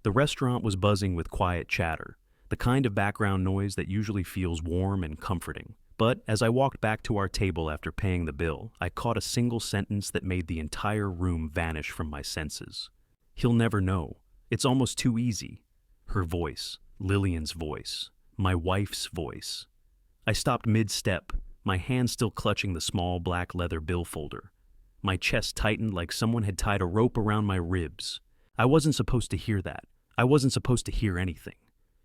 The restaurant was buzzing with quiet chatter, the kind of background noise that usually feels warm and comforting. But as I walked back to our table after paying the bill, I caught a single sentence that made the entire room vanish from my senses. "He'll never know. It's almost too easy." Her voice, Lillian's voice, my wife's voice. I stopped mid-step, my hand still clutching the small black leather bill folder. My chest tightened like someone had tied a rope around my ribs. I wasn't supposed to hear that. I wasn't supposed to hear anything.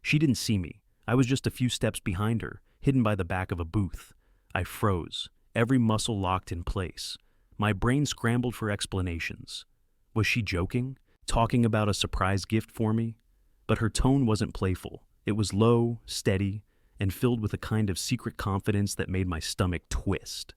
She didn't see me. I was just a few steps behind her, hidden by the back of a booth. I froze, every muscle locked in place. My brain scrambled for explanations. Was she joking? Talking about a surprise gift for me? But her tone wasn't playful. It was low, steady, and filled with a kind of secret confidence that made my stomach twist.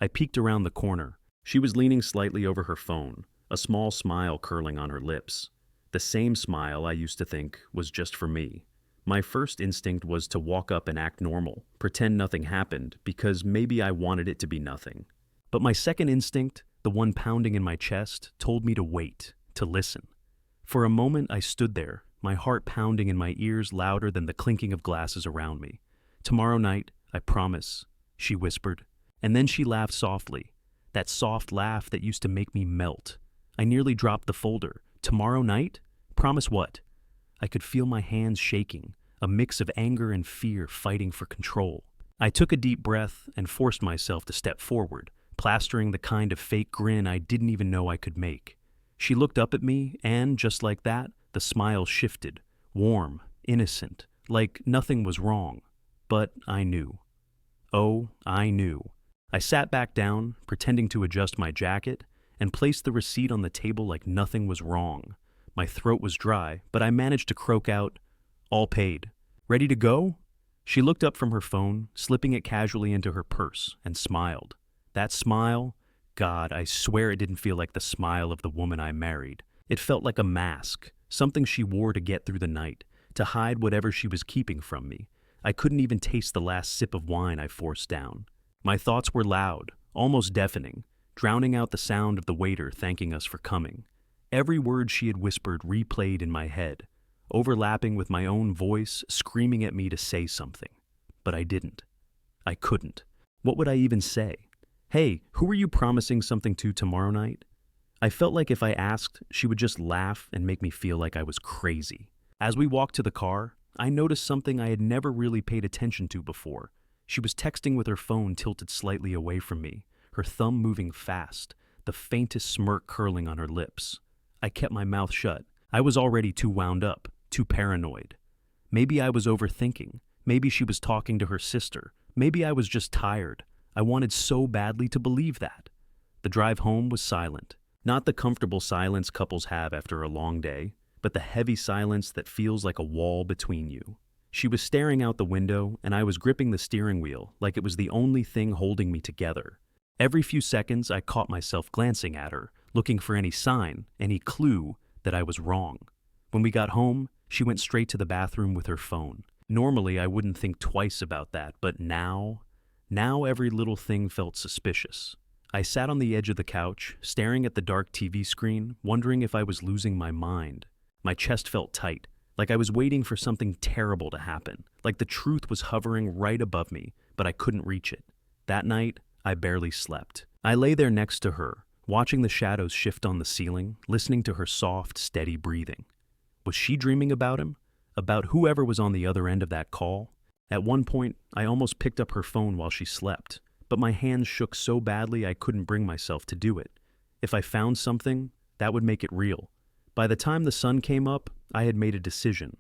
I peeked around the corner. She was leaning slightly over her phone, a small smile curling on her lips. The same smile I used to think was just for me. My first instinct was to walk up and act normal, pretend nothing happened, because maybe I wanted it to be nothing. But my second instinct, the one pounding in my chest, told me to wait, to listen. For a moment I stood there, my heart pounding in my ears louder than the clinking of glasses around me. "Tomorrow night, I promise," she whispered. And then she laughed softly, that soft laugh that used to make me melt. I nearly dropped the folder. "Tomorrow night? Promise what?" I could feel my hands shaking, a mix of anger and fear fighting for control. I took a deep breath and forced myself to step forward, plastering the kind of fake grin I didn't even know I could make. She looked up at me and, just like that, the smile shifted, warm, innocent, like nothing was wrong. But I knew. Oh, I knew. I sat back down, pretending to adjust my jacket, and placed the receipt on the table like nothing was wrong. My throat was dry, but I managed to croak out, "All paid. Ready to go?" She looked up from her phone, slipping it casually into her purse, and smiled. That smile, God, I swear it didn't feel like the smile of the woman I married. It felt like a mask, something she wore to get through the night, to hide whatever she was keeping from me. I couldn't even taste the last sip of wine I forced down. My thoughts were loud, almost deafening, drowning out the sound of the waiter thanking us for coming. Every word she had whispered replayed in my head, overlapping with my own voice screaming at me to say something. But I didn't. I couldn't. What would I even say? "Hey, who are you promising something to tomorrow night?" I felt like if I asked, she would just laugh and make me feel like I was crazy. As we walked to the car, I noticed something I had never really paid attention to before. She was texting with her phone tilted slightly away from me, her thumb moving fast, the faintest smirk curling on her lips. I kept my mouth shut. I was already too wound up, too paranoid. Maybe I was overthinking. Maybe she was talking to her sister. Maybe I was just tired. I wanted so badly to believe that. The drive home was silent. Not the comfortable silence couples have after a long day, but the heavy silence that feels like a wall between you. She was staring out the window, and I was gripping the steering wheel like it was the only thing holding me together. Every few seconds, I caught myself glancing at her, looking for any sign, any clue that I was wrong. When we got home, she went straight to the bathroom with her phone. Normally, I wouldn't think twice about that, but now every little thing felt suspicious. I sat on the edge of the couch, staring at the dark TV screen, wondering if I was losing my mind. My chest felt tight, like I was waiting for something terrible to happen, like the truth was hovering right above me, but I couldn't reach it. That night, I barely slept. I lay there next to her, watching the shadows shift on the ceiling, listening to her soft, steady breathing. Was she dreaming about him? About whoever was on the other end of that call? At one point, I almost picked up her phone while she slept, but my hands shook so badly I couldn't bring myself to do it. If I found something, that would make it real. By the time the sun came up, I had made a decision.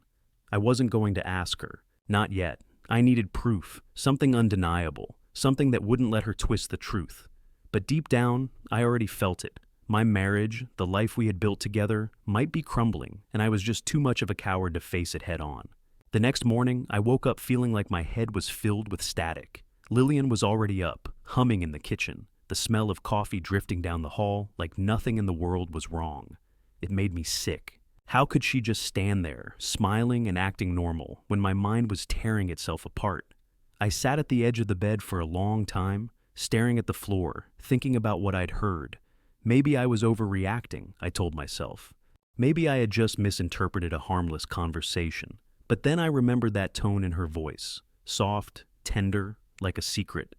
I wasn't going to ask her. Not yet. I needed proof, something undeniable, something that wouldn't let her twist the truth. But deep down, I already felt it. My marriage, the life we had built together, might be crumbling, and I was just too much of a coward to face it head on. The next morning, I woke up feeling like my head was filled with static. Lillian was already up, humming in the kitchen, the smell of coffee drifting down the hall like nothing in the world was wrong. It made me sick. How could she just stand there, smiling and acting normal, when my mind was tearing itself apart? I sat at the edge of the bed for a long time, staring at the floor, thinking about what I'd heard. Maybe I was overreacting, I told myself. Maybe I had just misinterpreted a harmless conversation, but then I remembered that tone in her voice, soft, tender, like a secret,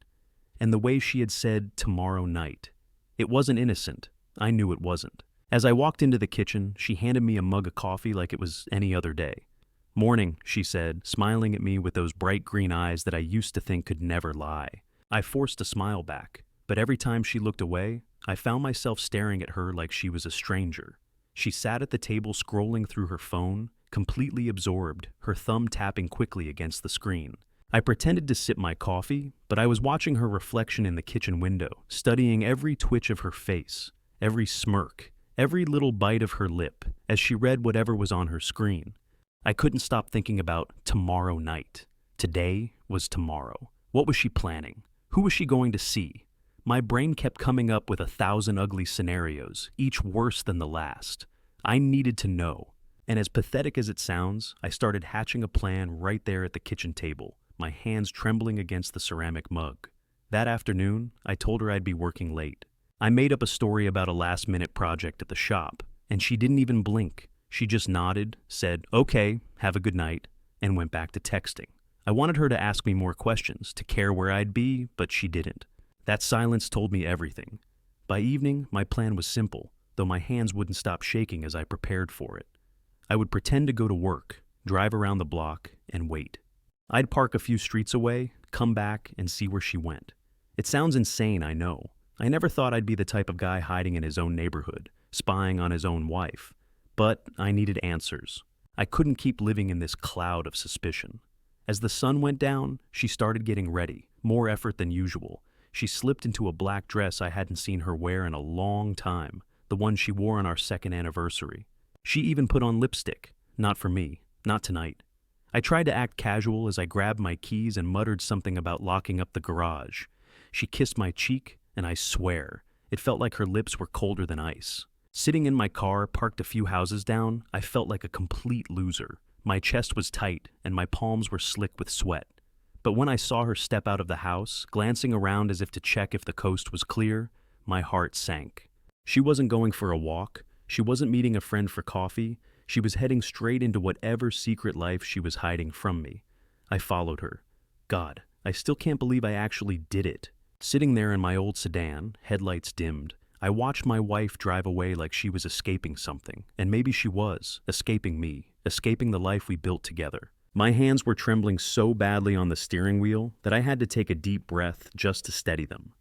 and the way she had said tomorrow night. It wasn't innocent. I knew it wasn't. As I walked into the kitchen, she handed me a mug of coffee like it was any other day. "Morning," she said, smiling at me with those bright green eyes that I used to think could never lie. I forced a smile back, but every time she looked away, I found myself staring at her like she was a stranger. She sat at the table scrolling through her phone, completely absorbed, her thumb tapping quickly against the screen. I pretended to sip my coffee, but I was watching her reflection in the kitchen window, studying every twitch of her face, every smirk, every little bite of her lip, as she read whatever was on her screen. I couldn't stop thinking about tomorrow night. Today was tomorrow. What was she planning? Who was she going to see? My brain kept coming up with 1,000 ugly scenarios, each worse than the last. I needed to know. And as pathetic as it sounds, I started hatching a plan right there at the kitchen table, my hands trembling against the ceramic mug. That afternoon, I told her I'd be working late. I made up a story about a last-minute project at the shop, and she didn't even blink. She just nodded, said, "Okay, have a good night," and went back to texting. I wanted her to ask me more questions, to care where I'd be, but she didn't. That silence told me everything. By evening, my plan was simple, though my hands wouldn't stop shaking as I prepared for it. I would pretend to go to work, drive around the block, and wait. I'd park a few streets away, come back, and see where she went. It sounds insane, I know. I never thought I'd be the type of guy hiding in his own neighborhood, spying on his own wife. But I needed answers. I couldn't keep living in this cloud of suspicion. As the sun went down, she started getting ready, more effort than usual. She slipped into a black dress I hadn't seen her wear in a long time, the one she wore on our second anniversary. She even put on lipstick. Not for me, not tonight. I tried to act casual as I grabbed my keys and muttered something about locking up the garage. She kissed my cheek, and I swear, it felt like her lips were colder than ice. Sitting in my car, parked a few houses down, I felt like a complete loser. My chest was tight, and my palms were slick with sweat. But when I saw her step out of the house, glancing around as if to check if the coast was clear, my heart sank. She wasn't going for a walk. She wasn't meeting a friend for coffee. She was heading straight into whatever secret life she was hiding from me. I followed her. God, I still can't believe I actually did it. Sitting there in my old sedan, headlights dimmed, I watched my wife drive away like she was escaping something, and maybe she was, escaping me, escaping the life we built together. My hands were trembling so badly on the steering wheel that I had to take a deep breath just to steady them.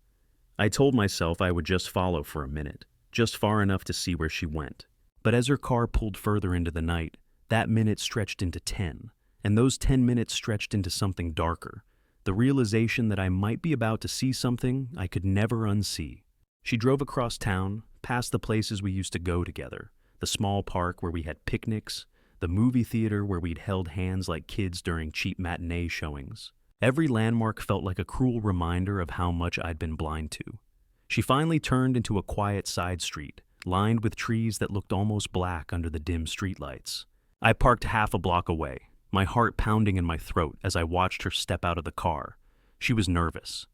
I told myself I would just follow for a minute, just far enough to see where she went. But as her car pulled further into the night, that minute stretched into 10, and those 10 minutes stretched into something darker, the realization that I might be about to see something I could never unsee. She drove across town, past the places we used to go together, the small park where we had picnics, the movie theater where we'd held hands like kids during cheap matinee showings. Every landmark felt like a cruel reminder of how much I'd been blind to. She finally turned into a quiet side street, lined with trees that looked almost black under the dim streetlights. I parked half a block away, my heart pounding in my throat as I watched her step out of the car. She was nervous.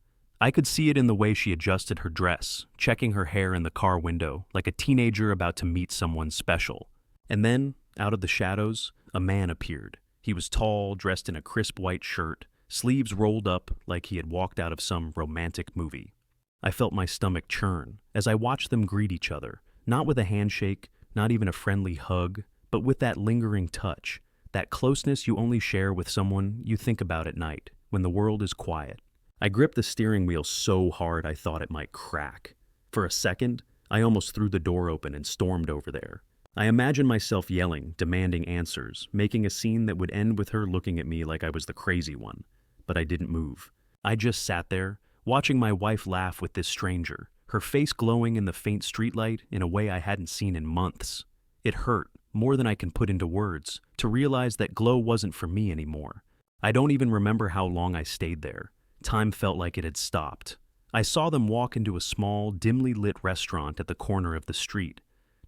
I could see it in the way she adjusted her dress, checking her hair in the car window, like a teenager about to meet someone special. And then, out of the shadows, a man appeared. He was tall, dressed in a crisp white shirt, sleeves rolled up like he had walked out of some romantic movie. I felt my stomach churn as I watched them greet each other, not with a handshake, not even a friendly hug, but with that lingering touch, that closeness you only share with someone you think about at night, when the world is quiet. I gripped the steering wheel so hard I thought it might crack. For a second, I almost threw the door open and stormed over there. I imagined myself yelling, demanding answers, making a scene that would end with her looking at me like I was the crazy one. But I didn't move. I just sat there, watching my wife laugh with this stranger, her face glowing in the faint streetlight in a way I hadn't seen in months. It hurt, more than I can put into words, to realize that glow wasn't for me anymore. I don't even remember how long I stayed there. Time felt like it had stopped. I saw them walk into a small, dimly lit restaurant at the corner of the street.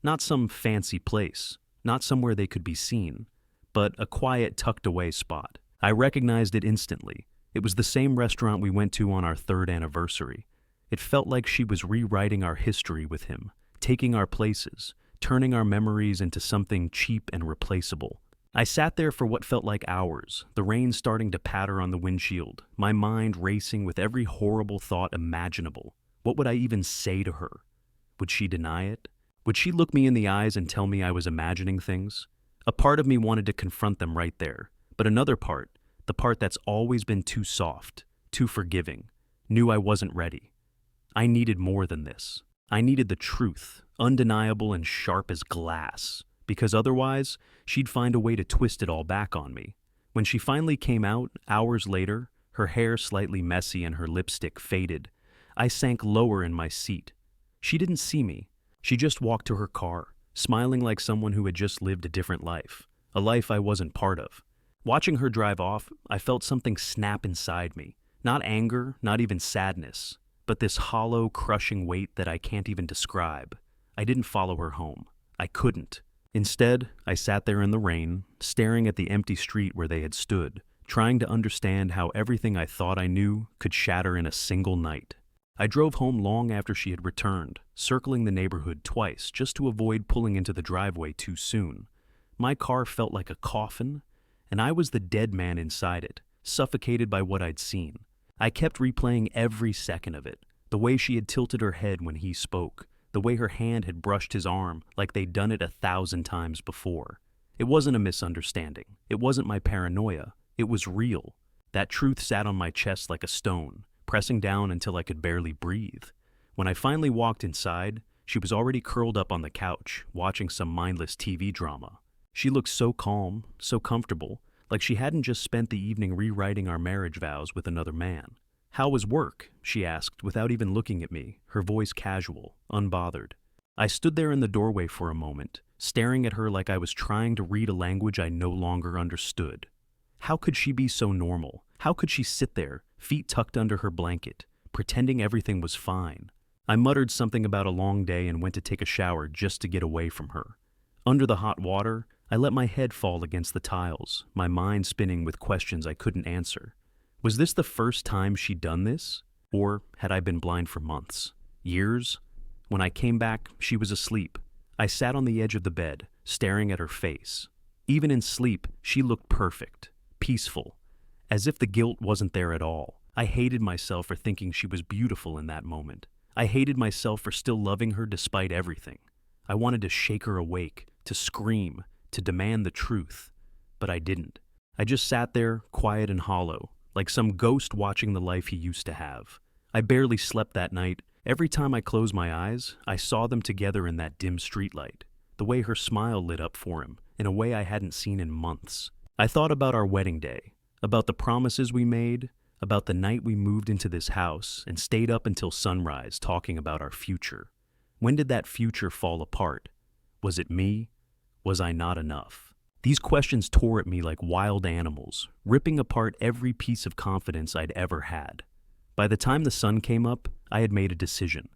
Not some fancy place, not somewhere they could be seen, but a quiet, tucked-away spot. I recognized it instantly. It was the same restaurant we went to on our third anniversary. It felt like she was rewriting our history with him, taking our places, turning our memories into something cheap and replaceable. I sat there for what felt like hours, the rain starting to patter on the windshield, my mind racing with every horrible thought imaginable. What would I even say to her? Would she deny it? Would she look me in the eyes and tell me I was imagining things? A part of me wanted to confront them right there, but another part, the part that's always been too soft, too forgiving, knew I wasn't ready. I needed more than this. I needed the truth, undeniable and sharp as glass, because otherwise, she'd find a way to twist it all back on me. When she finally came out, hours later, her hair slightly messy and her lipstick faded, I sank lower in my seat. She didn't see me. She just walked to her car, smiling like someone who had just lived a different life, a life I wasn't part of. Watching her drive off, I felt something snap inside me. Not anger, not even sadness, but this hollow, crushing weight that I can't even describe. I didn't follow her home. I couldn't. Instead, I sat there in the rain, staring at the empty street where they had stood, trying to understand how everything I thought I knew could shatter in a single night. I drove home long after she had returned, circling the neighborhood twice just to avoid pulling into the driveway too soon. My car felt like a coffin, and I was the dead man inside it, suffocated by what I'd seen. I kept replaying every second of it, the way she had tilted her head when he spoke, the way her hand had brushed his arm like they'd done it 1,000 times before. It wasn't a misunderstanding. It wasn't my paranoia. It was real. That truth sat on my chest like a stone, pressing down until I could barely breathe. When I finally walked inside, she was already curled up on the couch, watching some mindless TV drama. She looked so calm, so comfortable, like she hadn't just spent the evening rewriting our marriage vows with another man. "How was work?" she asked, without even looking at me, her voice casual, unbothered. I stood there in the doorway for a moment, staring at her like I was trying to read a language I no longer understood. How could she be so normal? How could she sit there, feet tucked under her blanket, pretending everything was fine? I muttered something about a long day and went to take a shower just to get away from her. Under the hot water, I let my head fall against the tiles, my mind spinning with questions I couldn't answer. Was this the first time she'd done this? Or had I been blind for months? Years? When I came back, she was asleep. I sat on the edge of the bed, staring at her face. Even in sleep, she looked perfect, peaceful, as if the guilt wasn't there at all. I hated myself for thinking she was beautiful in that moment. I hated myself for still loving her despite everything. I wanted to shake her awake, to scream, to demand the truth, but I didn't. I just sat there, quiet and hollow, like some ghost watching the life he used to have. I barely slept that night. Every time I closed my eyes, I saw them together in that dim streetlight, the way her smile lit up for him, in a way I hadn't seen in months. I thought about our wedding day, about the promises we made, about the night we moved into this house and stayed up until sunrise talking about our future. When did that future fall apart? Was it me? Was I not enough? These questions tore at me like wild animals, ripping apart every piece of confidence I'd ever had. By the time the sun came up, I had made a decision.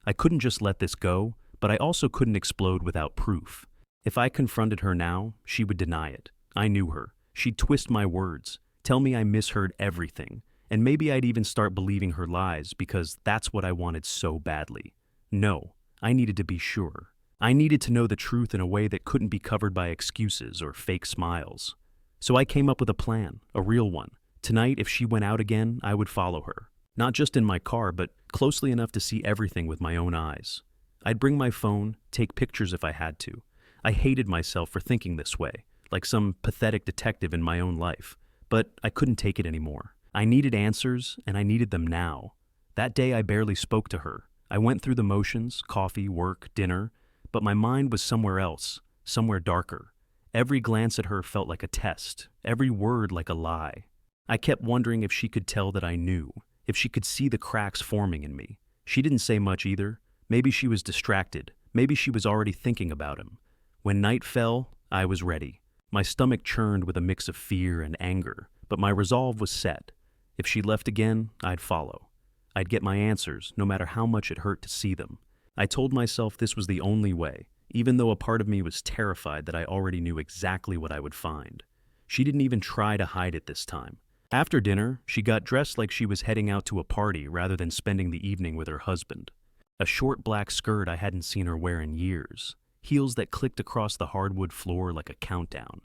I couldn't just let this go, but I also couldn't explode without proof. If I confronted her now, she would deny it. I knew her. She'd twist my words, tell me I misheard everything, and maybe I'd even start believing her lies because that's what I wanted so badly. No, I needed to be sure. I needed to know the truth in a way that couldn't be covered by excuses or fake smiles. So I came up with a plan, a real one. Tonight, if she went out again, I would follow her. Not just in my car, but closely enough to see everything with my own eyes. I'd bring my phone, take pictures if I had to. I hated myself for thinking this way, like some pathetic detective in my own life. But I couldn't take it anymore. I needed answers, and I needed them now. That day I barely spoke to her. I went through the motions, coffee, work, dinner, but my mind was somewhere else, somewhere darker. Every glance at her felt like a test, every word like a lie. I kept wondering if she could tell that I knew, if she could see the cracks forming in me. She didn't say much either. Maybe she was distracted. Maybe she was already thinking about him. When night fell, I was ready. My stomach churned with a mix of fear and anger, but my resolve was set. If she left again, I'd follow. I'd get my answers, no matter how much it hurt to see them. I told myself this was the only way, even though a part of me was terrified that I already knew exactly what I would find. She didn't even try to hide it this time. After dinner, she got dressed like she was heading out to a party rather than spending the evening with her husband. A short black skirt I hadn't seen her wear in years. heels that clicked across the hardwood floor like a countdown.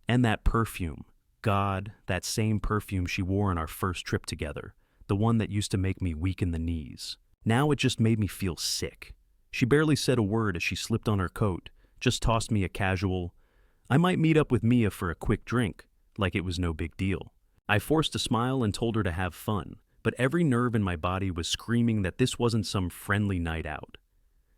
And that perfume. God, that same perfume she wore on our first trip together, the one that used to make me weak in the knees. Now it just made me feel sick. She barely said a word as she slipped on her coat, just tossed me a casual, "I might meet up with Mia for a quick drink," like it was no big deal. I forced a smile and told her to have fun, but every nerve in my body was screaming that this wasn't some friendly night out.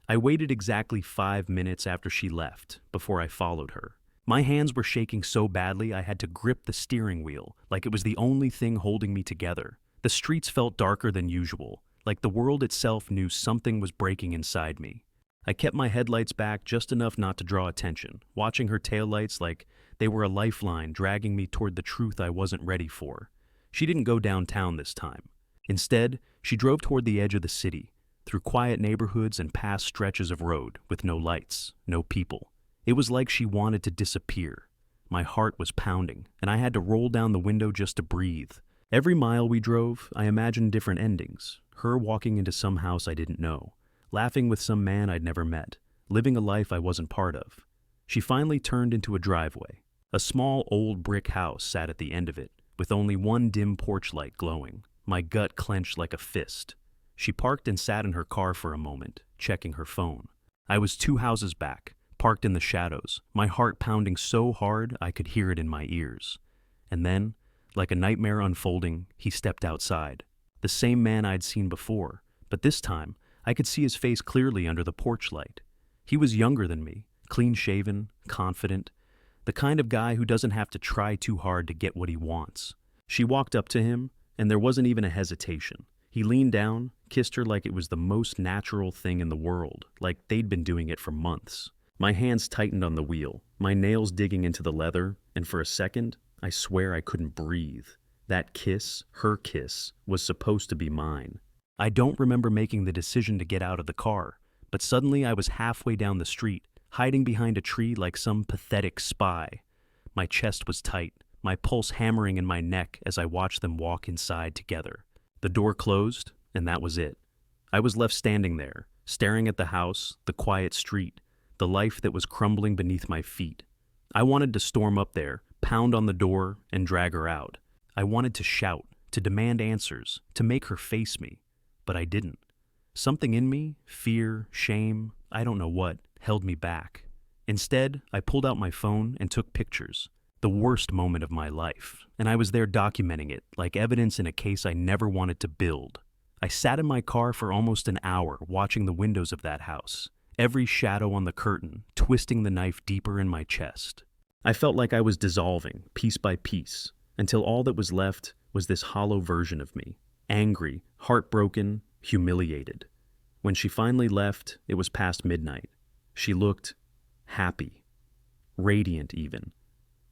I waited exactly 5 minutes after she left before I followed her. My hands were shaking so badly I had to grip the steering wheel like it was the only thing holding me together. The streets felt darker than usual, like the world itself knew something was breaking inside me. I kept my headlights back just enough not to draw attention, watching her taillights like they were a lifeline dragging me toward the truth I wasn't ready for. She didn't go downtown this time. Instead, she drove toward the edge of the city, through quiet neighborhoods and past stretches of road with no lights, no people. It was like she wanted to disappear. My heart was pounding, and I had to roll down the window just to breathe. Every mile we drove, I imagined different endings. Her walking into some house I didn't know, laughing with some man I'd never met, living a life I wasn't part of. She finally turned into a driveway. A small old brick house sat at the end of it, with only one dim porch light glowing. My gut clenched like a fist. She parked and sat in her car for a moment, checking her phone. I was 2 houses back, parked in the shadows, my heart pounding so hard I could hear it in my ears. And then, like a nightmare unfolding, he stepped outside. The same man I'd seen before, but this time, I could see his face clearly under the porch light. He was younger than me, clean-shaven, confident, the kind of guy who doesn't have to try too hard to get what he wants. She walked up to him, and there wasn't even a hesitation. He leaned down, kissed her like it was the most natural thing in the world, like they'd been doing it for months. My hands tightened on the wheel, my nails digging into the leather, and for a second, I swear I couldn't breathe. That kiss, her kiss, was supposed to be mine. I don't remember making the decision to get out of the car, but suddenly I was halfway down the street, hiding behind a tree like some pathetic spy. My chest was tight, my pulse hammering in my neck as I watched them walk inside together. The door closed, and that was it. I was left standing there, staring at the house, the quiet street, the life that was crumbling beneath my feet. I wanted to storm up there, pound on the door, and drag her out. I wanted to shout, to demand answers, to make her face me, but I didn't. Something in me, fear, shame, I don't know what, held me back. Instead, I pulled out my phone and took pictures. The worst moment of my life, and I was there documenting it, like evidence in a case I never wanted to build. I sat in my car for almost an hour watching the windows of that house, every shadow on the curtain twisting the knife deeper in my chest. I felt like I was dissolving, piece by piece, until all that was left was this hollow version of me, angry, heartbroken, humiliated. When she finally left, it was past midnight. She looked happy, radiant even.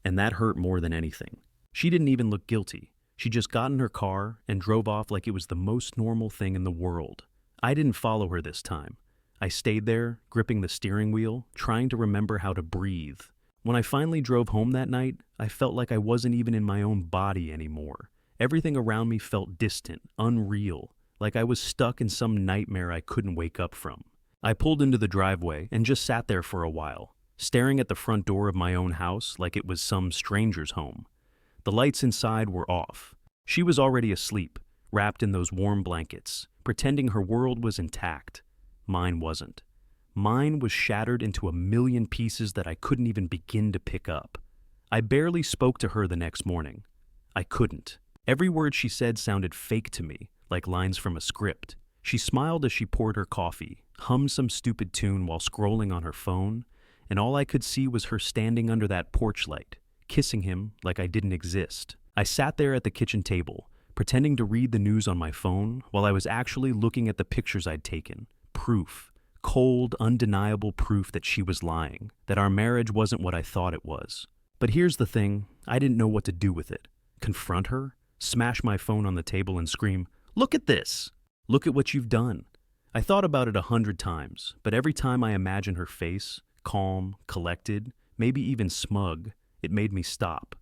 And that hurt more than anything. She didn't even look guilty. She just got in her car and drove off like it was the most normal thing in the world. I didn't follow her this time. I stayed there, gripping the steering wheel, trying to remember how to breathe. When I finally drove home that night, I felt like I wasn't even in my own body anymore. Everything around me felt distant, unreal, like I was stuck in some nightmare I couldn't wake up from. I pulled into the driveway and just sat there for a while, staring at the front door of my own house like it was some stranger's home. The lights inside were off. She was already asleep, wrapped in those warm blankets, pretending her world was intact. Mine wasn't. Mine was shattered into a million pieces that I couldn't even begin to pick up. I barely spoke to her the next morning. I couldn't. Every word she said sounded fake to me, like lines from a script. She smiled as she poured her coffee, hummed some stupid tune while scrolling on her phone, and all I could see was her standing under that porch light, kissing him like I didn't exist. I sat there at the kitchen table, pretending to read the news on my phone while I was actually looking at the pictures I'd taken. Proof. Cold, undeniable proof that she was lying, that our marriage wasn't what I thought it was. But here's the thing, I didn't know what to do with it. Confront her? Smash my phone on the table and scream, "Look at this! Look at what you've done." I thought about it 100 times, but every time I imagined her face, calm, collected, maybe even smug, it made me stop.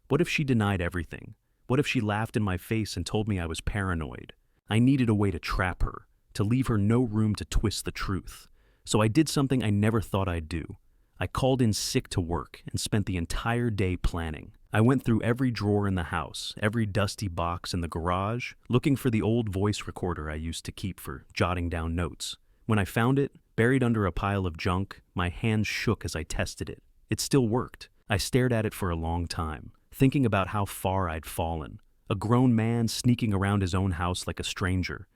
What if she denied everything? What if she laughed in my face and told me I was paranoid? I needed a way to trap her, to leave her no room to twist the truth. So I did something I never thought I'd do. I called in sick to work and spent the entire day planning. I went through every drawer in the house, every dusty box in the garage, looking for the old voice recorder I used to keep for jotting down notes. When I found it, buried under a pile of junk, my hands shook as I tested it. It still worked. I stared at it for a long time, thinking about how far I'd fallen. A grown man sneaking around his own house like a stranger.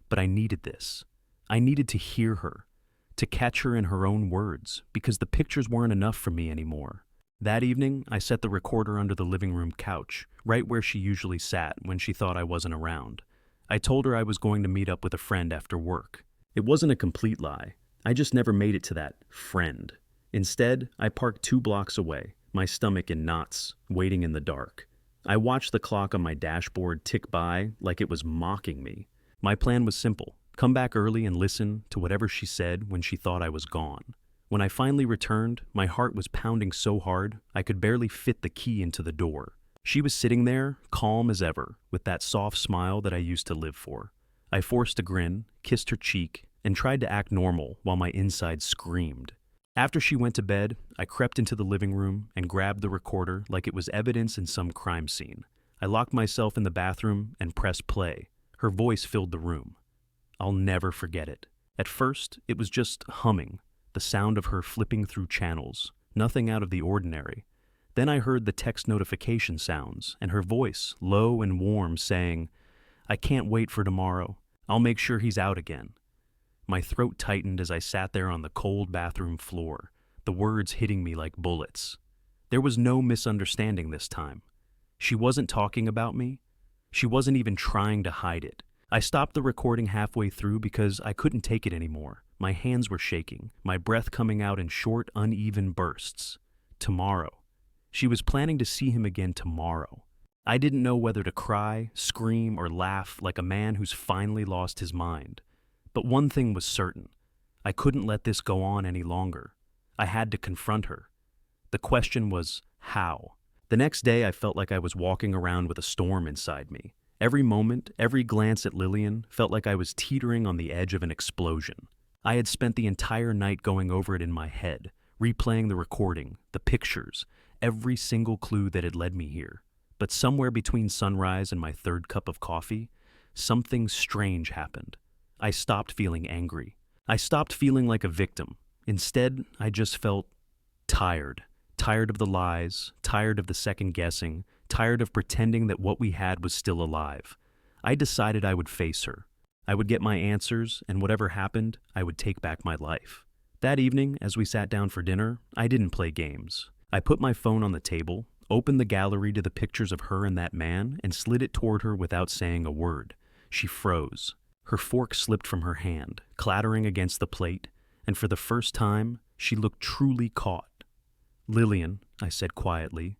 But I needed this. I needed to hear her, to catch her in her own words, because the pictures weren't enough for me anymore. That evening, I set the recorder under the living room couch, right where she usually sat when she thought I wasn't around. I told her I was going to meet up with a friend after work. It wasn't a complete lie. I just never made it to that friend. Instead, I parked 2 blocks away, my stomach in knots, waiting in the dark. I watched the clock on my dashboard tick by like it was mocking me. My plan was simple. Come back early and listen to whatever she said when she thought I was gone. When I finally returned, my heart was pounding so hard I could barely fit the key into the door. She was sitting there, calm as ever, with that soft smile that I used to live for. I forced a grin, kissed her cheek, and tried to act normal while my inside screamed. After she went to bed, I crept into the living room and grabbed the recorder like it was evidence in some crime scene. I locked myself in the bathroom and pressed play. Her voice filled the room. I'll never forget it. At first, it was just humming, the sound of her flipping through channels, nothing out of the ordinary. Then I heard the text notification sounds and her voice, low and warm, saying, "I can't wait for tomorrow. I'll make sure he's out again." My throat tightened as I sat there on the cold bathroom floor, the words hitting me like bullets. There was no misunderstanding this time. She wasn't talking about me. She wasn't even trying to hide it. I stopped the recording halfway through because I couldn't take it anymore. My hands were shaking, my breath coming out in short, uneven bursts. Tomorrow. She was planning to see him again tomorrow. I didn't know whether to cry, scream, or laugh like a man who's finally lost his mind. But one thing was certain. I couldn't let this go on any longer. I had to confront her. The question was, how? The next day, I felt like I was walking around with a storm inside me. Every moment, every glance at Lillian felt like I was teetering on the edge of an explosion. I had spent the entire night going over it in my head, replaying the recording, the pictures, every single clue that had led me here. But somewhere between sunrise and my 3rd cup of coffee, something strange happened. I stopped feeling angry. I stopped feeling like a victim. Instead, I just felt tired. Tired of the lies, tired of the second guessing, tired of pretending that what we had was still alive. I decided I would face her. I would get my answers, and whatever happened, I would take back my life. That evening, as we sat down for dinner, I didn't play games. I put my phone on the table, opened the gallery to the pictures of her and that man, and slid it toward her without saying a word. She froze. Her fork slipped from her hand, clattering against the plate, and for the first time, she looked truly caught. "Lillian," I said quietly,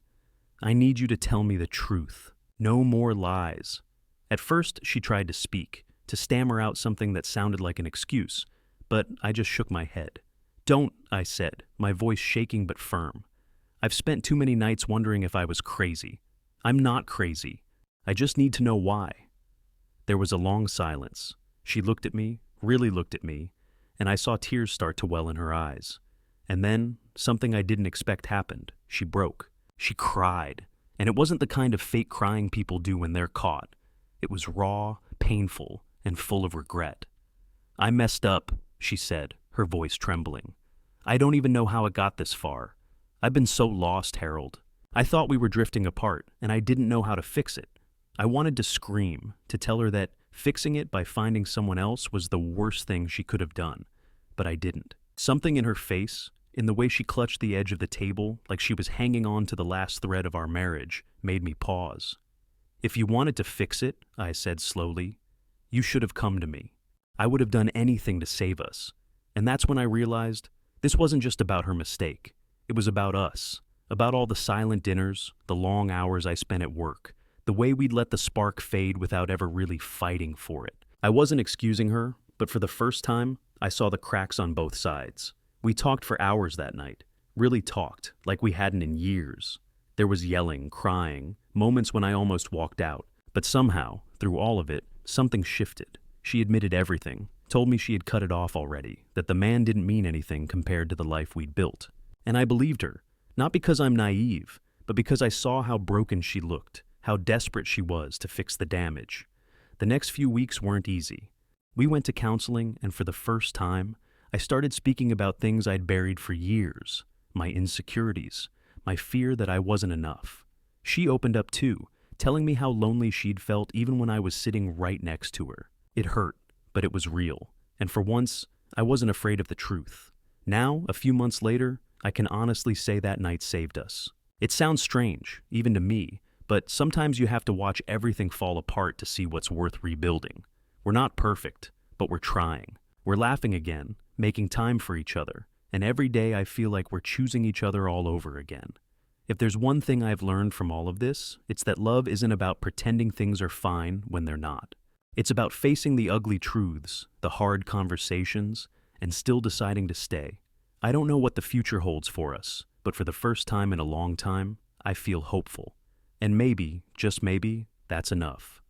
"I need you to tell me the truth. No more lies." At first, she tried to speak, to stammer out something that sounded like an excuse, but I just shook my head. "Don't," I said, my voice shaking but firm. "I've spent too many nights wondering if I was crazy. I'm not crazy. I just need to know why." There was a long silence. She looked at me, really looked at me, and I saw tears start to well in her eyes. And then, something I didn't expect happened. She broke. She cried. And it wasn't the kind of fake crying people do when they're caught. It was raw, painful, and full of regret. "I messed up," she said, her voice trembling. "I don't even know how it got this far. I've been so lost, Harold. I thought we were drifting apart, and I didn't know how to fix it. I wanted to scream, to tell her that fixing it by finding someone else was the worst thing she could have done. But I didn't. Something in her face, in the way she clutched the edge of the table like she was hanging on to the last thread of our marriage, made me pause. "If you wanted to fix it," I said slowly, "you should have come to me. I would have done anything to save us." And that's when I realized this wasn't just about her mistake. It was about us, about all the silent dinners, the long hours I spent at work, the way we'd let the spark fade without ever really fighting for it. I wasn't excusing her, but for the first time, I saw the cracks on both sides. We talked for hours that night, really talked, like we hadn't in years. There was yelling, crying, moments when I almost walked out. But somehow, through all of it, something shifted. She admitted everything. told me she had cut it off already, that the man didn't mean anything compared to the life we'd built. And I believed her, not because I'm naive, but because I saw how broken she looked, how desperate she was to fix the damage. The next few weeks weren't easy. We went to counseling, and for the first time, I started speaking about things I'd buried for years, my insecurities, my fear that I wasn't enough. She opened up too, telling me how lonely she'd felt even when I was sitting right next to her. It hurt, but it was real, and for once, I wasn't afraid of the truth. Now, a few months later, I can honestly say that night saved us. It sounds strange, even to me, but sometimes you have to watch everything fall apart to see what's worth rebuilding. We're not perfect, but we're trying. We're laughing again, making time for each other, and every day I feel like we're choosing each other all over again. If there's one thing I've learned from all of this, it's that love isn't about pretending things are fine when they're not. It's about facing the ugly truths, the hard conversations, and still deciding to stay. I don't know what the future holds for us, but for the first time in a long time, I feel hopeful. And maybe, just maybe, that's enough.